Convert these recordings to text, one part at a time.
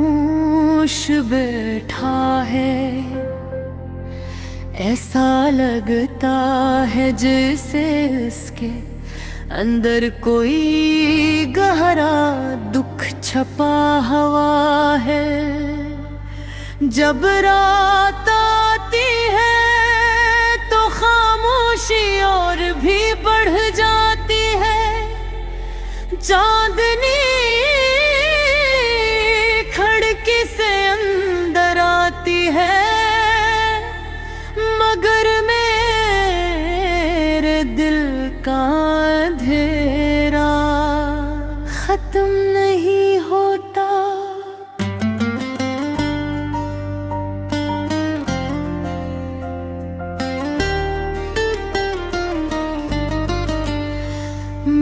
खामोश बैठा है, ऐसा लगता है जैसे इसके अंदर कोई गहरा दुख छपा हुआ है। जब रात आती है तो खामोशी और भी बढ़ जाती है। चांदनी खिड़की से अंदर आती है, मगर मेरे दिल का अंधेरा खत्म नहीं होता।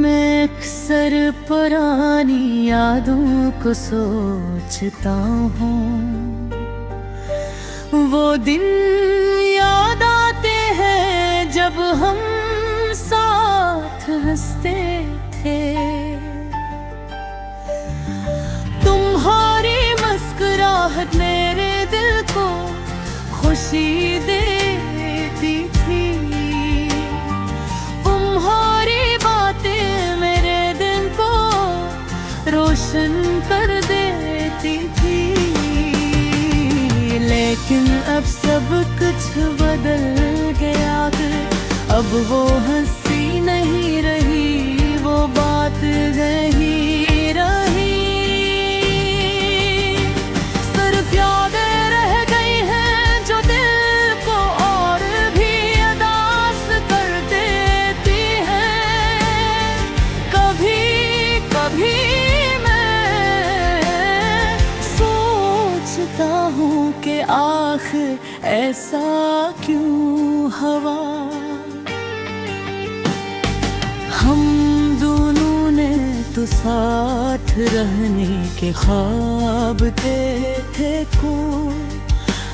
मैं अक्सर पुरानी यादों को सोचता हूँ, वो दिन याद आते हैं जब हम साथ हंसते थे। तुम्हारी मुस्कुराहट मेरे दिल को खुशी देती थी, तुम्हारी बातें मेरे दिन को रोशन कर देती थी। लेकिन अब सब कुछ बदल गया है, अब वो हंसी नहीं रही, वो बात नहीं रही। सिर्फ यादें रह गई हैं जो दिल को और भी उदास कर देती हैं। कभी कभी कि आखिर ऐसा क्यों हुआ। हम दोनों ने तो साथ रहने के ख्वाब देखे को,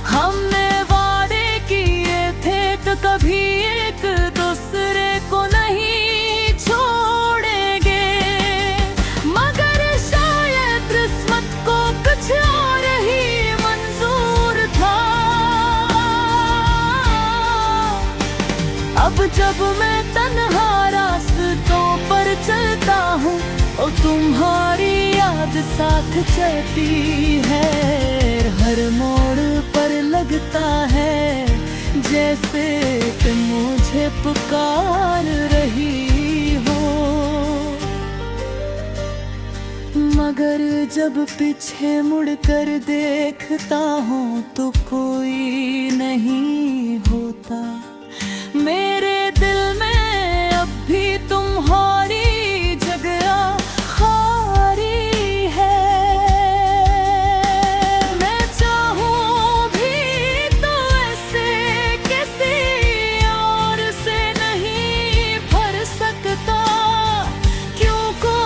हमने वादे किए थे तो कभी एक दूसरे को नहीं छोड़ेंगे। मगर शायद किस्मत को कुछ और ही अब जब मैं तन्हा रास्तों पर चलता हूँ और तुम्हारी याद साथ चलती है। हर मोड़ पर लगता है जैसे तुम मुझे पुकार रही हो, मगर जब पीछे मुड़कर देखता हूँ तो कोई नहीं होता। मेरे दिल में अब भी तुम्हारी जगह खाली है। मैं चाहूं भी तो ऐसे किसी और से नहीं भर सकता, क्योंकि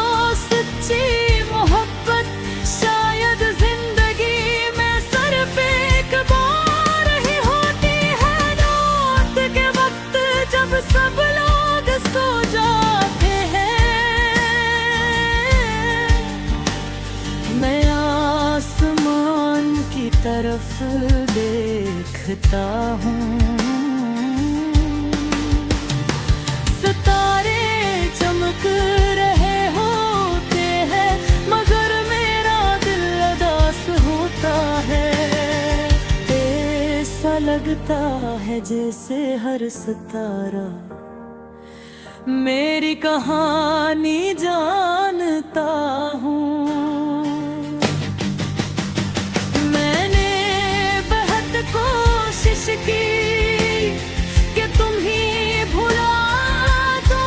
सच्ची मोहब्बत शायद जिंदगी में सिर्फ एक बार ही होती है। रात के वक्त जब सब लोग सो जाते हैं, मैं आसमान की तरफ देखता हूँ। सितारे चमक रहे होते हैं, मगर मेरा दिल उदास होता है। ऐसा लगता है जैसे हर सितारा मेरी कहानी जानता हूँ। मैंने बहुत कोशिश की कि तुम ही भुला दो,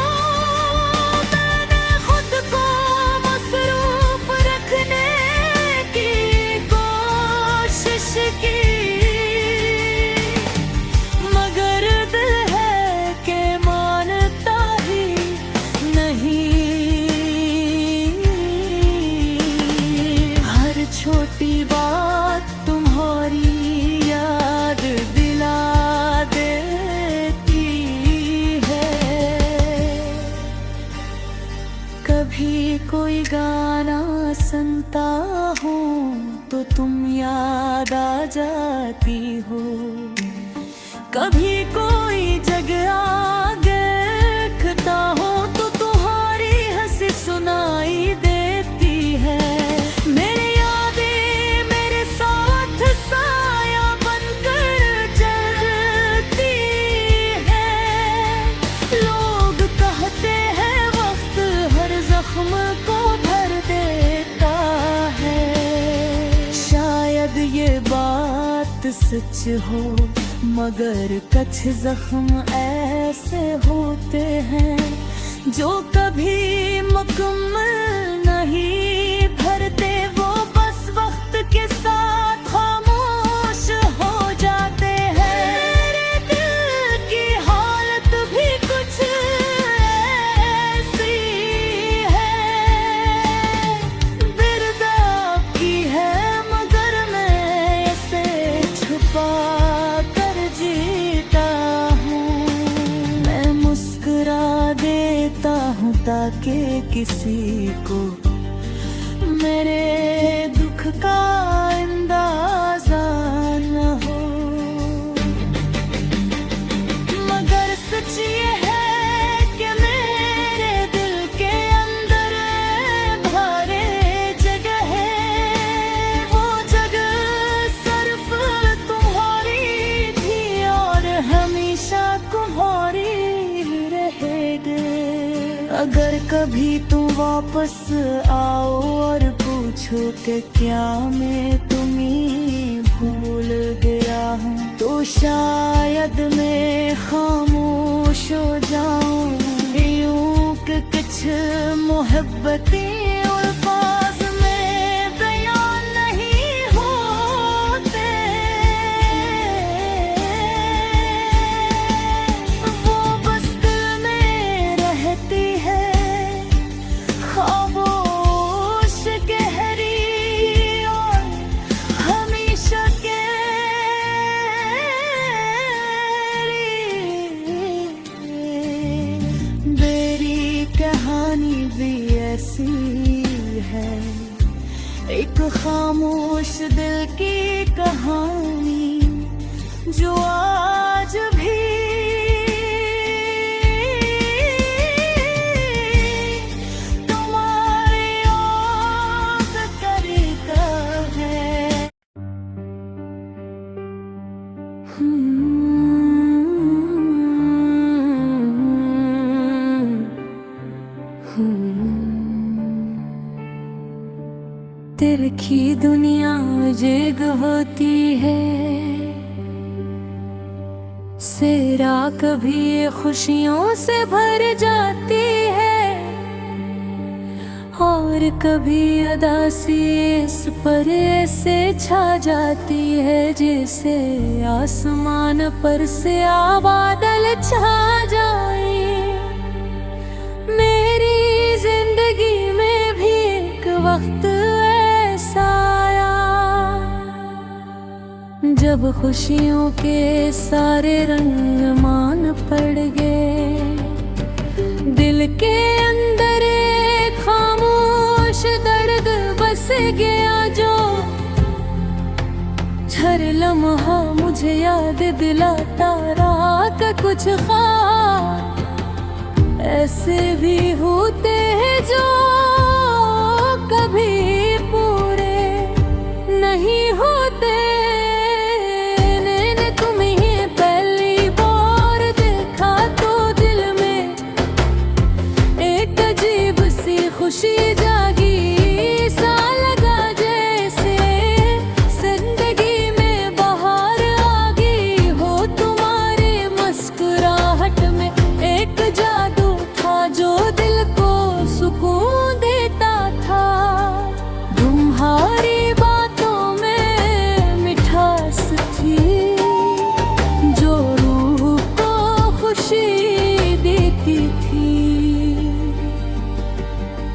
मैंने खुद को मसरूफ रखने की कोशिश की, मगर दिल है कि मानता ही नहीं। तो तुम याद आ जाती हो। कभी कोई जगह आगे खता हो तो तुम्हारी हंसी सुनाई देती है। मेरी यादें मेरे साथ साया बनकर चलती है। लोग कहते हैं वक्त हर जख्म को भर देता है। शायद ये बात सच हो, मगर कुछ जख्म ऐसे होते हैं जो कभी मुकम्मल नहीं भरते। वो बस वक्त के साथ खामोश हो जाते हैं। मेरे दिल की हालत भी कुछ ऐसी है, बिरदाब की है, मगर मैं इसे छुपा ताकि किसी को मेरे दुख का अंदाजा न हो। मगर सच ये है कि मेरे दिल के अंदर भारे जगह है। वो जगह सिर्फ तुम्हारी थी और हमेशा तुम्हारी रहेगी। अगर कभी तुम वापस आओ और पूछो कि क्या मैं तुम्हें भूल गया हूँ, तो शायद मैं खामोश हो जाऊं। यूं कि कुछ मोहब्बतें अल्फाज में बयान नहीं होते। वो बस दिल में रहती है, खामोश गहरी और हमेशा मेरी कहानी भी ऐसी है, एक खामोश दिल की कहानी जो आज भी तिरखी दुनिया जिग होती है। सेरा कभी ये खुशियों से भर जाती है और कभी अदासी इस पर ऐसे छा जाती है जैसे आसमान पर से बादल छा जाए। मेरी जिंदगी में भी एक वक्त जब खुशियों के सारे रंग मान पड़ गए। दिल के अंदर एक खामोश दर्द बस गया जो हर लम्हा मुझे याद दिलाता रहा कि कुछ ख्वाब ऐसे भी होते हैं जो कभी पूरे नहीं होते। खुशी जागी सा लगा जैसे जिंदगी में बाहर आ गई हो। तुम्हारे मुस्कुराहट में एक जादू था जो दिल को सुकून देता था। तुम्हारी बातों में मिठास थी जो रूह को खुशी देती थी।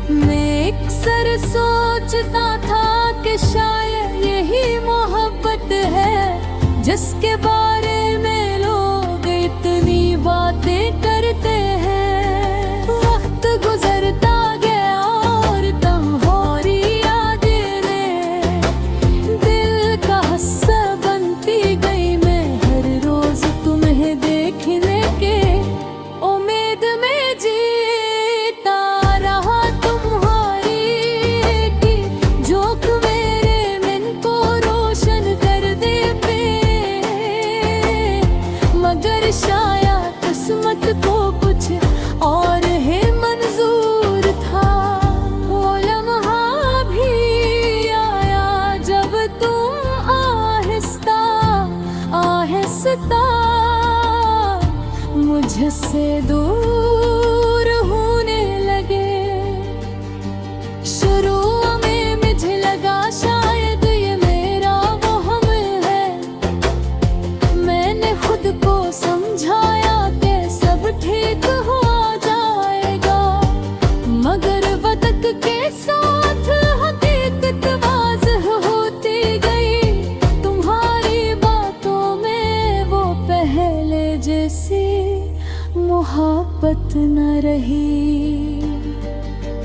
मैं अक्सर सोचता था कि शायद यही मोहब्बत है जिसके बारे में लोग इतनी बातें करते हैं। वक्त गुजरता गया और तुम्हारी यादें ने मुझसे दूर होने लगे। शुरू में मुझे लगा शायद ये मेरा वहम है। मैंने खुद को समझाया कि सब ठीक हो जाएगा, मगर वक्त के साथ हकीकत वाज़ह होती गई। तुम्हारी बातों में वो पहले जैसी मोहब्बत न रही।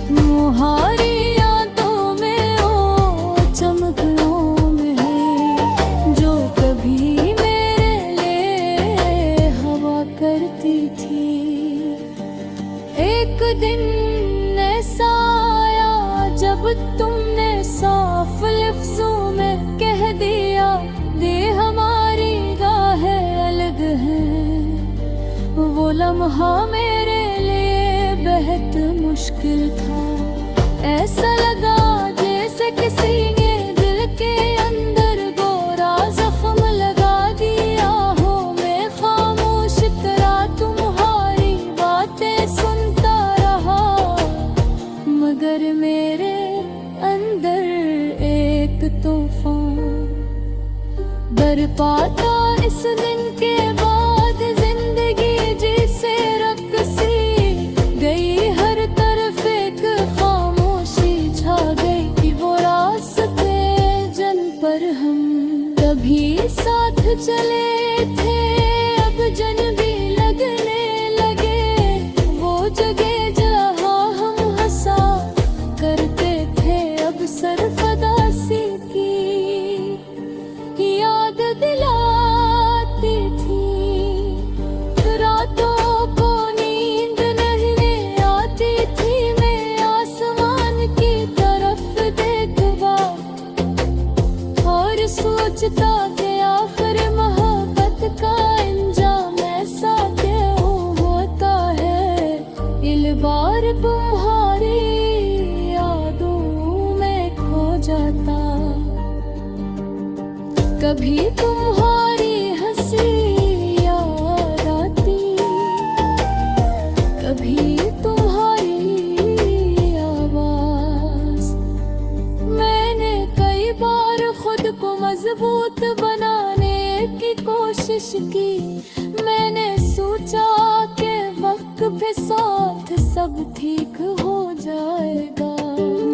तुम्हारी यादों में ओ चमकलों में है, जो कभी मेरे लिए हवा करती थी। एक दिन ऐसा आया जब तुमने साफ लफ्जों में कह दिया, ये हमारी राहें अलग हैं। वो लम्हा मेरे लिए बेहद मुश्किल था। ऐसा लगा जैसे किसी ने दिल के अंदर गोरा जख्म लगा दिया हो। मैं खामोश तरह तुम्हारी बातें सुनता रहा, मगर मेरे अंदर एक तूफान बरपा था। इस दिन के बाद जिंदगी जिसे रक्सी गई, हर तरफ एक खामोशी छा गई। वो रास्ते जन पर हम कभी साथ चले थे, अब जन भी लगने लगे। वो जगह जहाँ हम हंसा करते थे, अब सरफदासी की याद दिलाती थी। रातों को नींद नहीं आती थी, मैं आसमान की तरफ देखा और सोचता कि आखिर मोहब्बत का अंजाम ऐसा क्यों होता है। इल बार तुम्हारी यादों में खो जाता, कभी तुम्हारी हंसी याद आती, कभी तुम्हारी आवाज। मैंने कई बार खुद को मजबूत बनाने की कोशिश की। मैंने सोचा कि वक्त के साथ सब ठीक हो जाएगा,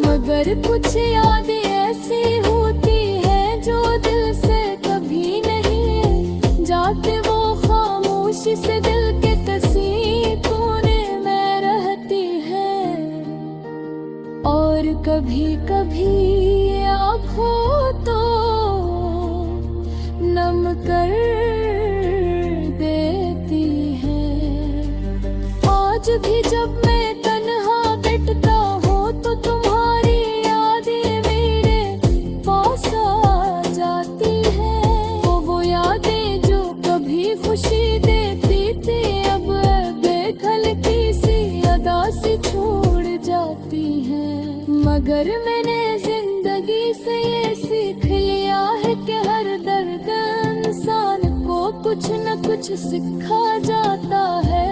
मगर कुछ यादें ऐसी होती हैं जो दिल से कभी नहीं जाते। वो खामोशी से दिल के किसी कोने में रहती है, और कभी कभी आँखों तो नम कर देती है। आज भी जब मैं तन्हा बैठता हूँ तो तुम्हारी यादें मेरे पास आ जाती है। वो यादें जो कभी खुशी देती थी, अब बेखलकी सी अदा से छोड़ जाती हैं। मगर मैंने जिंदगी से ये सीख लिया है कि हर दर्द इंसान को कुछ न कुछ सिखा जाता है।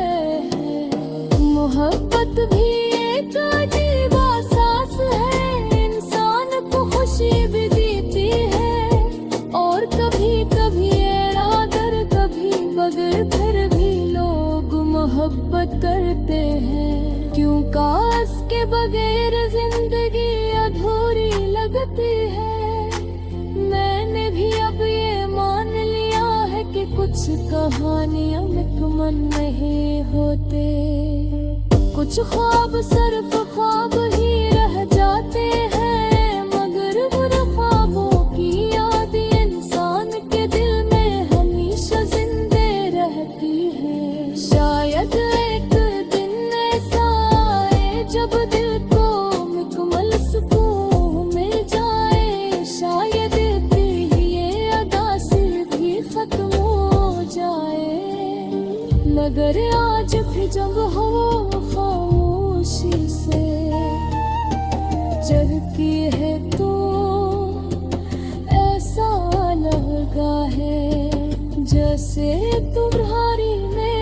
मोहब्बत भी एक अजीब एहसास है, इंसान को खुशी भी देती है, और कभी कभी दर्द, कभी मगर फिर भी लोग मोहब्बत करते हैं। क्यों काश के बगैर जिंदगी अधूरी लगती है। मैंने भी अब ये मान लिया है कि कुछ कहानियां मुकम्मल नहीं होते, कुछ ख्वाब सिर्फ ख्वाब ही रह जाते हैं। मगर उन ख्वाबों की याद इंसान के दिल में हमेशा जिंदे रहती है। शायद एक दिन ऐसा आए जब दिल को मुकम्मल सुकून मिल जाए। शायद फिर ये अदासी भी खत्म हो जाए, मगर आज भी जब हो खामोशी से चलती है तो ऐसा लगा है जैसे तुम्हारी में